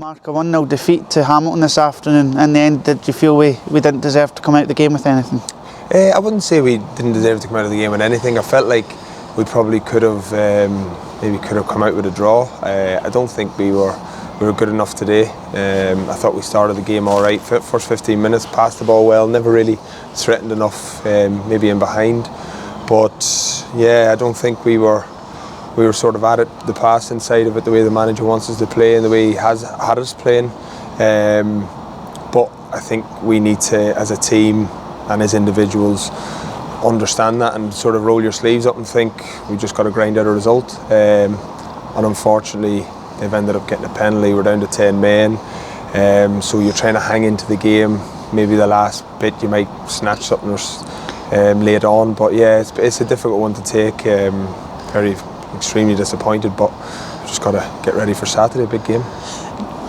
Mark, a 1-0 defeat to Hamilton this afternoon. In the end, did you feel we didn't deserve to come out of the game with anything? I wouldn't say we didn't deserve to come out of the game with anything. I felt like we probably could have come out with a draw. I don't think we were good enough today. I thought we started the game all right. First 15 minutes, passed the ball well, never really threatened enough, maybe in behind. But yeah, I don't think we were sort of at it, the passing side of it, the way the manager wants us to play and the way he has had us playing. But I think we need to, as a team and as individuals, understand that and sort of roll your sleeves up and think we just got to grind out a result. And unfortunately, they've ended up getting a penalty. We're down to 10 men. So you're trying to hang into the game. Maybe the last bit you might snatch something late on. But yeah, it's a difficult one to take. Extremely disappointed, but just got to get ready for Saturday, big game.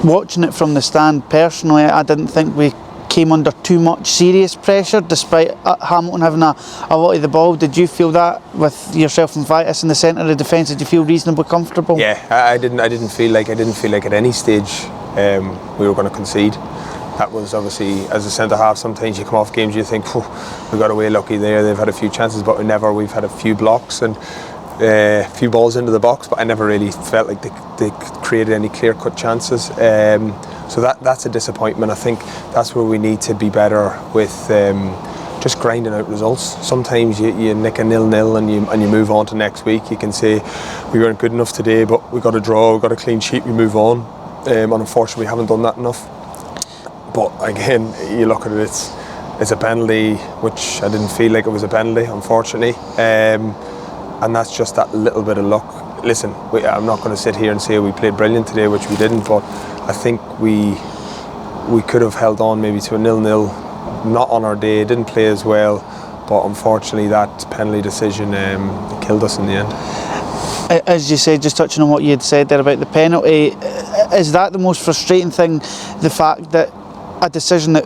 Watching it from the stand, personally, I didn't think we came under too much serious pressure, despite Hamilton having a lot of the ball. Did you feel that with yourself and Vitus in the centre of the defence? Did you feel reasonably comfortable? Yeah, I didn't feel like at any stage we were going to concede. That was obviously, as a centre half, sometimes you come off games, you think, we got away lucky there. They've had a few chances, but we've had a few blocks and a few balls into the box, but I never really felt like they created any clear-cut chances. So that's a disappointment. I think that's where we need to be better with just grinding out results. Sometimes you nick a 0-0 and you move on to next week. You can say we weren't good enough today, but we got a draw, we got a clean sheet, we move on. And unfortunately, we haven't done that enough. But again, you look at it, it's a penalty, which I didn't feel like it was a penalty, unfortunately. And that's just that little bit of luck. Listen, I'm not going to sit here and say we played brilliant today, which we didn't, but I think we could have held on maybe to a 0-0, not on our day, didn't play as well, but unfortunately that penalty decision killed us in the end. As you said, just touching on what you had said there about the penalty, is that the most frustrating thing, the fact that a decision that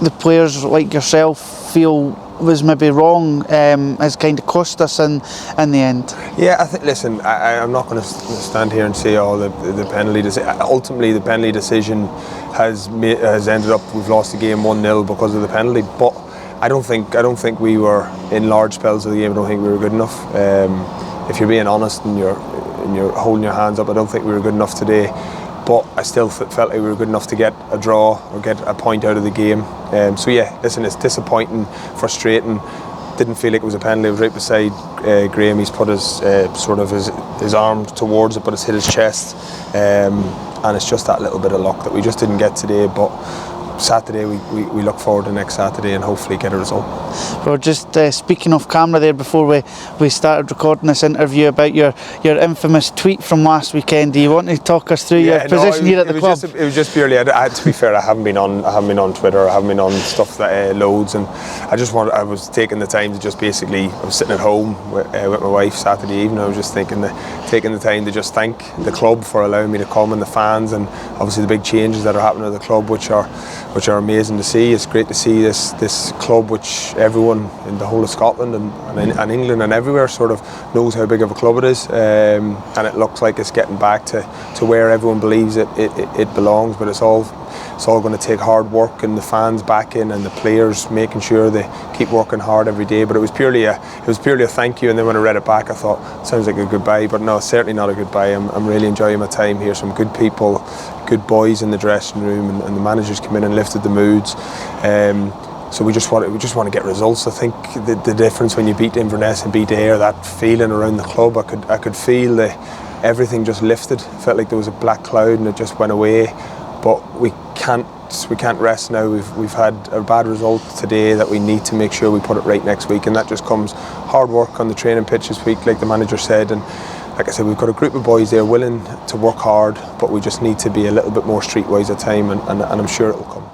the players like yourself feel was maybe wrong has kind of cost us in the end? Yeah, I think, listen, I'm not going to stand here and say, the penalty decision. Ultimately, the penalty decision has ended up, we've lost the game 1-0 because of the penalty, but I don't think we were, in large spells of the game, I don't think we were good enough. If you're being honest and you're holding your hands up, I don't think we were good enough today. But I still felt like we were good enough to get a draw or get a point out of the game. So yeah, listen, it's disappointing, frustrating. Didn't feel like it was a penalty. I was right beside Graham. He's put his arm towards it, but it's hit his chest. And it's just that little bit of luck that we just didn't get today. But Saturday, we look forward to next Saturday and hopefully get a result. Well, just speaking off camera there before we started recording this interview about your infamous tweet from last weekend. Do you want to talk us through your position here at the club? It was just purely, to be fair, I haven't been on Twitter, I haven't been on stuff that loads, and I was taking the time to just basically, I was sitting at home with my wife Saturday evening. I was just taking the time to just thank the club for allowing me to come, and the fans, and obviously the big changes that are happening at the club, which are amazing to see. It's great to see this club, which everyone in the whole of Scotland and England and everywhere sort of knows how big of a club it is, and it looks like it's getting back to where everyone believes it belongs. But it's all going to take hard work and the fans backing and the players making sure they keep working hard every day. But it was purely a thank you, and then when I read it back, I thought, sounds like a goodbye, but no, certainly not a goodbye. I'm really enjoying my time here. Some good people, good boys in the dressing room, and the managers come in and lifted the moods. So we just want to get results. I think the difference when you beat Inverness and beat Ayr, that feeling around the club, I could feel everything just lifted. Felt like there was a black cloud and it just went away. But we can't rest now. We've had a bad result today that we need to make sure we put it right next week, and that just comes hard work on the training pitch this week, like the manager said. And like I said, we've got a group of boys there willing to work hard, but we just need to be a little bit more streetwise at time, and I'm sure it'll come.